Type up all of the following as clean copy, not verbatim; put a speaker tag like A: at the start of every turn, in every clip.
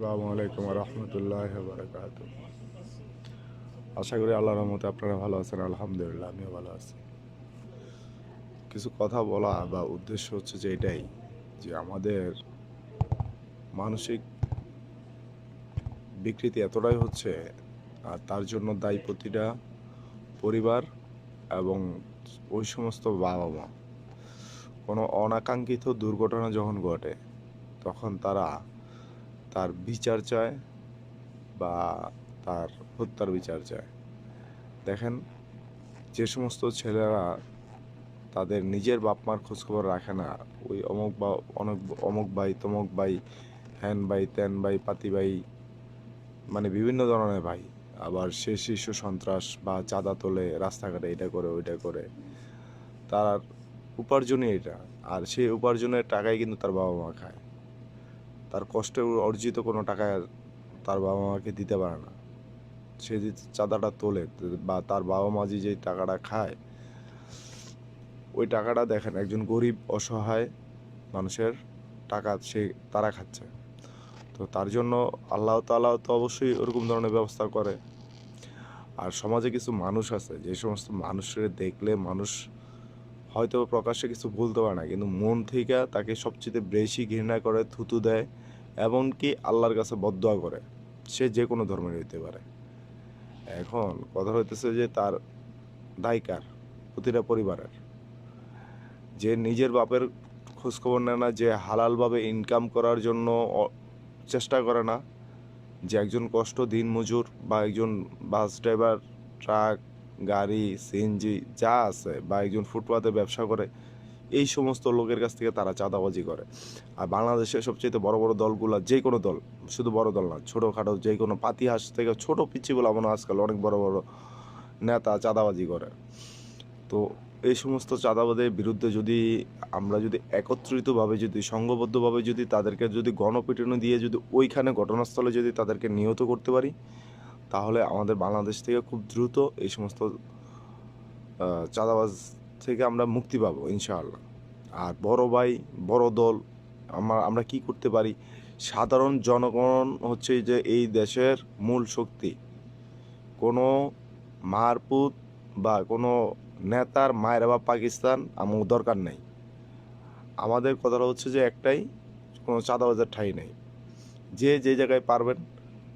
A: আসসালামু আলাইকুম রহমতুল্লাহ বারাকাত। আশা করি আল্লাহর রহমতে আপনারা ভালো আছেন। আলহামদুলিল্লাহ, আমিও ভালো আছি। কিছু কথা বলা বা উদ্দেশ্য হচ্ছে যে এটাই, যে আমাদের মানসিক বিকৃতি এতটাই হচ্ছে, আর তার জন্য দায়ী প্রতিটা পরিবার এবং ওই সমস্ত বাবা মা। কোনো অনাকাঙ্ক্ষিত দুর্ঘটনা যখন ঘটে, তখন তারা তার বিচার চায় বা তার হত্যার বিচার চায়। দেখেন, যে সমস্ত ছেলেরা তাদের নিজের বাপ মার খোঁজখবর রাখে না, ওই অমুক বা অনেক অমুক ভাই তমুক ভাই, হ্যান ভাই ত্যান ভাই পাতি ভাই, মানে বিভিন্ন ধরনের ভাই, আবার সে শিশু সন্ত্রাস বা চাঁদা তোলে রাস্তাঘাটে, এটা করে ওইটা করে, তার উপার্জনই এটা। আর সেই উপার্জনের টাকাই কিন্তু তার বাবা মা খায়। তার কষ্টে অর্জিত কোনো টাকা তার বাবা মাকে দিতে পারে না। সে যে চাঁদাটা তোলে বা তার বাবা মা যে টাকাটা খায়, ওই টাকাটা দেখেন একজন গরিব অসহায় মানুষের টাকা তারা খাচ্ছে। তো তার জন্য আল্লাহ তাআলা তো অবশ্যই ওরকম ধরনের ব্যবস্থা করে। আর সমাজে কিছু মানুষ আছে, যে সমস্ত মানুষের দেখলে মানুষ হয়তো প্রকাশ্যে কিছু বলতে পারে না, কিন্তু মন থেকে তাকে সবচেয়ে বেশি ঘৃণা করে, থুতু দেয়, এমনকি আল্লাহর কাছে বদদোয়া করে। সে যে কোনো ধর্মের হইতে পারে। এখন কথা হইতেছে যে তার দায় কার? প্রতিটা পরিবারের। যে নিজের বাপের খোঁজখবর নেয় না, যে হালালভাবে ইনকাম করার জন্য চেষ্টা করে না, যে একজন দিনমজুর বা একজন বাস ড্রাইভার, ট্রাক, গাড়ি, সিএনজি যা আছে, বা একজন ফুটপাতে ব্যবসা করে, এই সমস্ত লোকের কাছ থেকে তারা চাঁদাবাজি করে। আর বাংলাদেশের সবচেয়ে বড় বড় দলগুলো, যে কোনো দল, শুধু বড় দল না, ছোটোখাটো যে কোনো পাতিহাঁস থেকে ছোটো পিচ্ছিগুলো মনে হয় আজকাল অনেক বড় বড় নেতা চাঁদাবাজি করে। তো এই সমস্ত চাঁদাবাদের বিরুদ্ধে যদি আমরা একত্রিতভাবে, সংঘবদ্ধভাবে তাদেরকে গণপিটুনি দিয়ে ওইখানে ঘটনাস্থলে তাদেরকে নিহত করতে পারি, তাহলে আমাদের বাংলাদেশ থেকে খুব দ্রুত এই সমস্ত চাঁদাবাজ থেকে আমরা মুক্তি পাবো ইনশাআল্লাহ। আর বড় ভাই, বড় দল, আমরা কি করতে পারি? সাধারণ জনগণ হচ্ছে যে এই দেশের মূল শক্তি। কোনো মারপুত বা কোনো নেতার মায়ের বা পাকিস্তান আমার দরকার নেই। আমাদের কথাটা হচ্ছে যে একটাই, কোনো চাঁদাবাজের ঠাঁই নেই। যে জায়গায় পারবেন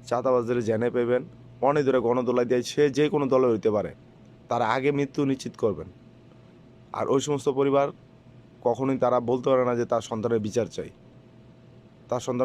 A: চাঁদাবাজদের জেনে পেবেন, অনেক দূরে গণদোলাই দিয়ে, সে যে কোনো দলে হইতে পারে, তার আগে মৃত্যু নিশ্চিত করবেন। আর ওই সমস্ত পরিবার কখনোই তারা বলতে পারে না যে তার সন্তানের বিচার চাই। তার সন্তানের